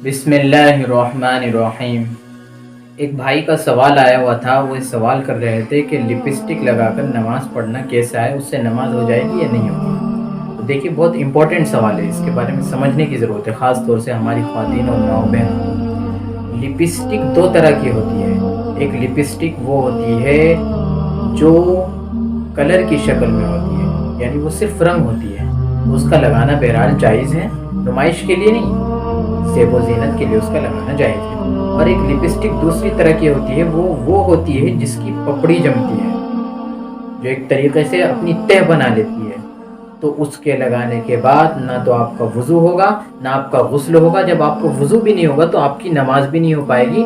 بسم اللہ الرحمن الرحیم۔ ایک بھائی کا سوال آیا ہوا تھا، وہ اس سوال کر رہے تھے کہ لپسٹک لگا کر نماز پڑھنا کیسا ہے، اس سے نماز ہو جائے گی یا نہیں ہوگی؟ تو دیکھیے، بہت امپورٹنٹ سوال ہے، اس کے بارے میں سمجھنے کی ضرورت ہے، خاص طور سے ہماری خواتین اور ماؤں بہن۔ لپسٹک دو طرح کی ہوتی ہے۔ ایک لپسٹک وہ ہوتی ہے جو کلر کی شکل میں ہوتی ہے، یعنی وہ صرف رنگ ہوتی ہے، اس کا لگانا بہرحال جائز ہے، نمائش کے لیے نہیں، زیب و زینت کے لیے اس کا لگانا جائز ہے۔ اور ایک لپسٹک دوسری طرح کی ہوتی ہے، وہ ہوتی ہے جس کی پپڑی جمتی ہے، جو ایک طریقے سے اپنی تہ بنا لیتی ہے، تو اس کے لگانے کے بعد نہ تو آپ کا وضو ہوگا نہ آپ کا غسل ہوگا۔ جب آپ کو وضو بھی نہیں ہوگا تو آپ کی نماز بھی نہیں ہو پائے گی۔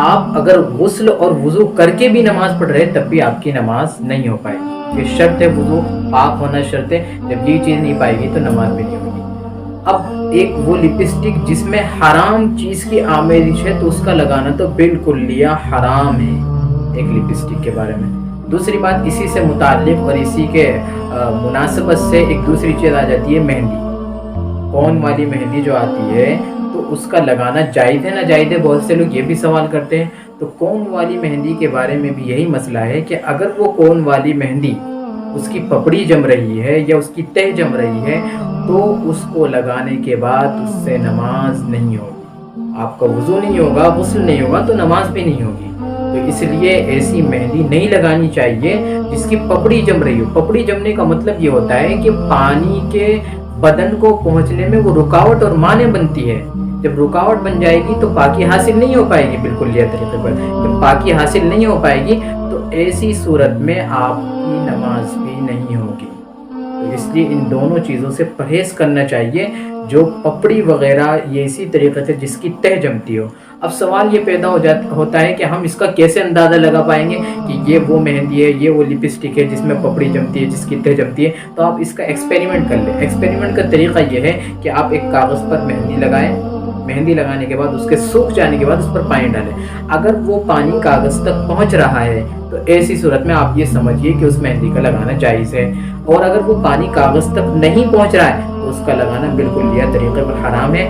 آپ اگر غسل اور وضو کر کے بھی نماز پڑھ رہے تب بھی آپ کی نماز نہیں ہو پائے گی۔ یہ شرط ہے، وضو پاک ہونا شرط ہے، جب یہ چیز نہیں پائے گی تو نماز بھی نہیں ہوگی۔ اب ایک وہ لپسٹک جس میں حرام چیز کی آمیزش ہے تو اس کا لگانا تو بالکل حرام ہے، ایک لپسٹک کے بارے میں۔ دوسری بات اسی سے متعلق اور اسی کے مناسبت سے ایک دوسری چیز آ جاتی ہے، مہندی۔ کون والی مہندی جو آتی ہے تو اس کا لگانا جائز ہے نہ جائز ہے، بہت سے لوگ یہ بھی سوال کرتے ہیں۔ تو کون والی مہندی کے بارے میں بھی یہی مسئلہ ہے کہ اگر وہ کون والی مہندی اس کی پپڑی جم رہی ہے یا اس کی تہ جم رہی ہے تو اس کو لگانے کے بعد اس سے نماز نہیں ہوگی، آپ کا وضو نہیں ہوگا، غسل نہیں ہوگا تو نماز بھی نہیں ہوگی۔ تو اس لیے ایسی مہندی نہیں لگانی چاہیے جس کی پپڑی جم رہی ہو۔ پپڑی جمنے کا مطلب یہ ہوتا ہے کہ پانی کے بدن کو پہنچنے میں وہ رکاوٹ اور مانع بنتی ہے۔ جب رکاوٹ بن جائے گی تو پاکی حاصل نہیں ہو پائے گی، بالکل یہ طریقے پر جب پاکی حاصل نہیں ہو پائے گی تو ایسی صورت میں آپ کی نماز بھی نہیں ہوگی۔ تو اس لیے ان دونوں چیزوں سے پرہیز کرنا چاہیے، جو پپڑی وغیرہ یہ اسی طریقے سے جس کی تہ جمتی ہو۔ اب سوال یہ پیدا ہوتا ہے کہ ہم اس کا کیسے اندازہ لگا پائیں گے کہ یہ وہ مہندی ہے، یہ وہ لپسٹک ہے جس میں پپڑی جمتی ہے، جس کی تہ جمتی ہے؟ تو آپ اس کا ایکسپیریمنٹ کر لیں۔ ایکسپیریمنٹ کا طریقہ یہ ہے کہ آپ ایک کاغذ پر مہندی لگائیں، مہندی لگانے کے بعد اس کے سوکھ جانے کے بعد اس پر پانی ڈالیں۔ اگر وہ پانی کاغذ تک پہنچ رہا ہے تو ایسی صورت میں آپ یہ سمجھیے کہ اس مہندی کا لگانا جائز ہے، اور اگر وہ پانی کاغذ تک نہیں پہنچ رہا ہے تو اس کا لگانا بالکل یہ طریقے پر حرام ہے۔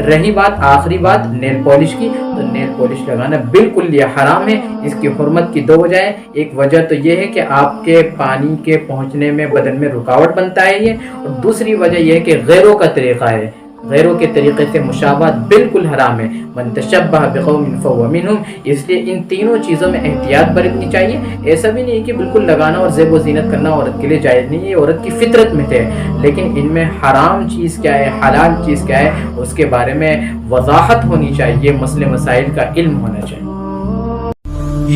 رہی بات آخری بات نیل پالش کی، تو نیل پالش لگانا بالکل یہ حرام ہے۔ اس کی حرمت کی دو وجہ ہے، ایک وجہ تو یہ ہے کہ آپ کے پانی کے پہنچنے میں بدن میں رکاوٹ بنتا ہے یہ، اور دوسری وجہ یہ ہے کہ غیروں کا طریقہ ہے، غیروں کے طریقے سے مشابہت بالکل حرام ہے۔ من تشبہ بقوم فہو منہم۔ اس لیے ان تینوں چیزوں میں احتیاط برتنی چاہیے۔ ایسا بھی نہیں کہ بالکل لگانا اور زیب و زینت کرنا عورت کے لیے جائز نہیں ہے، یہ عورت کی فطرت میں ہے، لیکن ان میں حرام چیز کیا ہے، حلال چیز کیا ہے، اس کے بارے میں وضاحت ہونی چاہیے، مسئلے مسائل کا علم ہونا چاہیے۔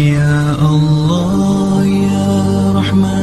یا اللہ یا رحمان۔